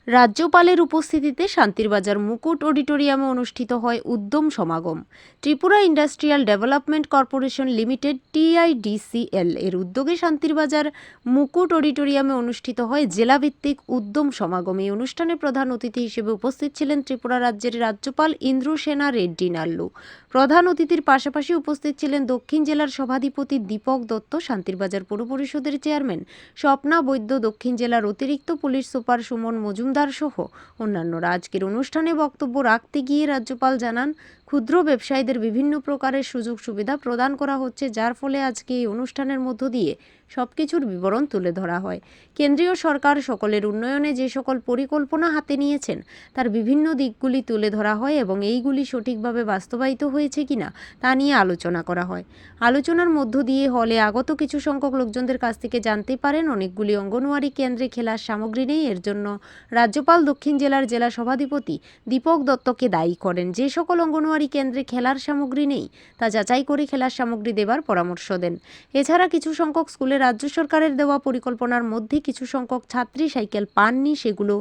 রাজ্যপালের উপস্থিতিতে শান্তিরবাজার মুকুট অডিটোরিয়ামে অনুষ্ঠিত হয় উদ্যম সমাগম। Tripura industrial development corporation limited TIDCL এর উদ্যোগে শান্তিরবাজার মুকুট অডিটোরিয়ামে অনুষ্ঠিত হয় জেলাভিত্তিক উদ্যম সমাগম। এই অনুষ্ঠানে প্রধান অতিথি হিসেবে উপস্থিত ছিলেন ত্রিপুরা রাজ্যের রাজ্যপাল ইন্দ্রসেনা রেড্ডি নাল্লু। প্রধান অতিথির পাশাপাশি উপস্থিত ছিলেন দক্ষিণ জেলার সভাধিপতি দীপক দত্ত, শান্তিরবাজার পৌর পরিষদের চেয়ারম্যান স্বপ্না বৈদ্য, দক্ষিণ জেলার অতিরিক্ত পুলিশ সুপার সুমন মজুমদার সহ অন্যান্যরা। আজকের অনুষ্ঠানে বক্তব্য রাখতে গিয়ে রাজ্যপাল জানান, ক্ষুদ্র ব্যবসায়ীদের বিভিন্ন প্রকারের সুযোগ সুবিধা প্রদান করা হচ্ছে, যার ফলে আজকে এই অনুষ্ঠানের মধ্য দিয়ে সবকিছুর বিবরণ তুলে ধরা হয়। কেন্দ্রীয় সরকার সকলের উন্নয়নে যে সকল পরিকল্পনা হাতে নিয়েছেন তার বিভিন্ন দিকগুলি তুলে ধরা হয় এবং এইগুলি সঠিকভাবে বাস্তবায়িত হয়েছে কিনা তা নিয়ে আলোচনা করা হয়। আলোচনার মধ্য দিয়ে হলে আগত কিছু সংখ্যক লোকজনদের কাছ থেকে জানতে পারেন অনেকগুলি অঙ্গনওয়াড়ি কেন্দ্রে খেলার সামগ্রী নেই। এর জন্য রাজ্যপাল দক্ষিণ জেলার জেলা সভাধিপতি দীপক দত্তকে দায়ী করেন। যে সকল অঙ্গনওয়াড়ি কেন্দ্রে খেলার সামগ্রী নেই তা যাচাই করে খেলার সামগ্রী দেবার পরামর্শ দেন। এছাড়া কিছু সংখ্যক স্কুলে রাজ্য সরকারের দেওয়া পরিকল্পনার মধ্যে কিছু সংখ্যক ছাত্রী সাইকেল পাননি, সেগুলো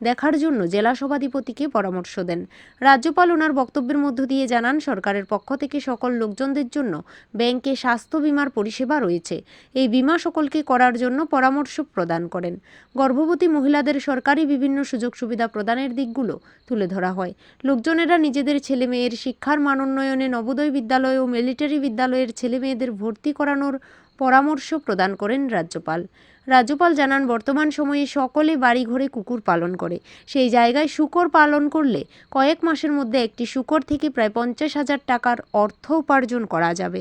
দেখার জন্য জেলা সভাধিপতিকে পরামর্শ দেন। রাজ্যপাল ওনার বক্তব্যের মধ্য দিয়ে জানান, সরকারের পক্ষ থেকে সকল লোকজনদের জন্য ব্যাংকে স্বাস্থ্য বীমার পরিষেবা রয়েছে। এই বীমা সকলকে করার জন্য পরামর্শ প্রদান করেন। গর্ভবতী মহিলাদের সরকারি বিভিন্ন সুযোগ সুবিধা প্রদানের দিকগুলো তুলে ধরা হয়। লোকজনেরা নিজেদের ছেলে মেয়ের শিক্ষার মান উন্নয়নে নবোদয় বিদ্যালয় ও মিলিটারি বিদ্যালয়ের ছেলে মেয়েদের ভর্তি করানোর পরামর্শ প্রদান করেন রাজ্যপাল। রাজ্যপাল জানান, বর্তমান সময়ে সকলে বাড়িঘরে কুকুর পালন করে। সেই জায়গায় শূকর পালন করলে কয়েক মাসের মধ্যে একটি শূকর থেকে প্রায় 50,000 টাকার অর্থ উপার্জন করা যাবে।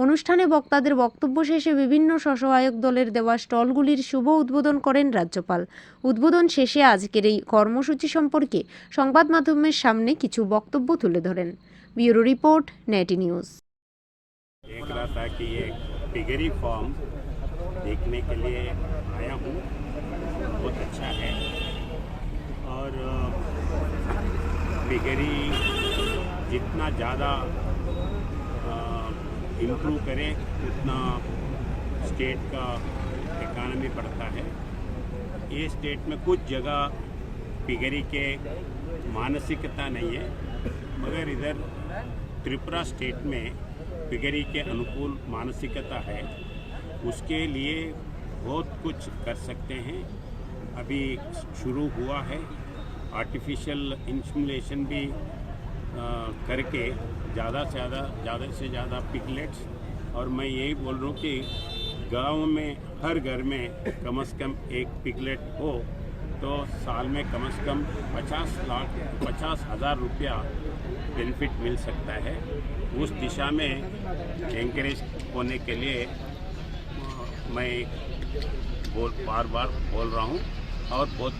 অনুষ্ঠানে বক্তাদের বক্তব্য শেষে বিভিন্ন স্বসহায়ক দলের দেওয়া স্টলগুলির শুভ উদ্বোধন করেন রাজ্যপাল। উদ্বোধন শেষে আজকের এই কর্মসূচি সম্পর্কে সংবাদ মাধ্যমের সামনে কিছু বক্তব্য তুলে ধরেন। ব্যুরো রিপোর্ট, নেটি নিউজ। पिगरी फॉर्म देखने के लिए आया हूँ, बहुत अच्छा है। और पिगरी जितना ज़्यादा इम्प्रूव करे उतना स्टेट का इकानमी बढ़ता है। ये स्टेट में कुछ जगह पिगरी के मानसिकता नहीं है, मगर इधर त्रिपुरा स्टेट में पिगरी के अनुकूल मानसिकता है। उसके लिए बहुत कुछ कर सकते हैं। अभी शुरू हुआ है, आर्टिफिशियल इंसेमिनेशन भी करके ज़्यादा से ज़्यादा पिगलेट्स, और मैं यही बोल रहा हूँ कि गांव में हर घर में कम से कम एक पिगलेट हो तो साल में कम 50,000 रुपया बेनिफिट मिल सकता है। उस दिशा में एनकरेज होने के लिए मैं बार बार बोल रहा हूँ और बहुत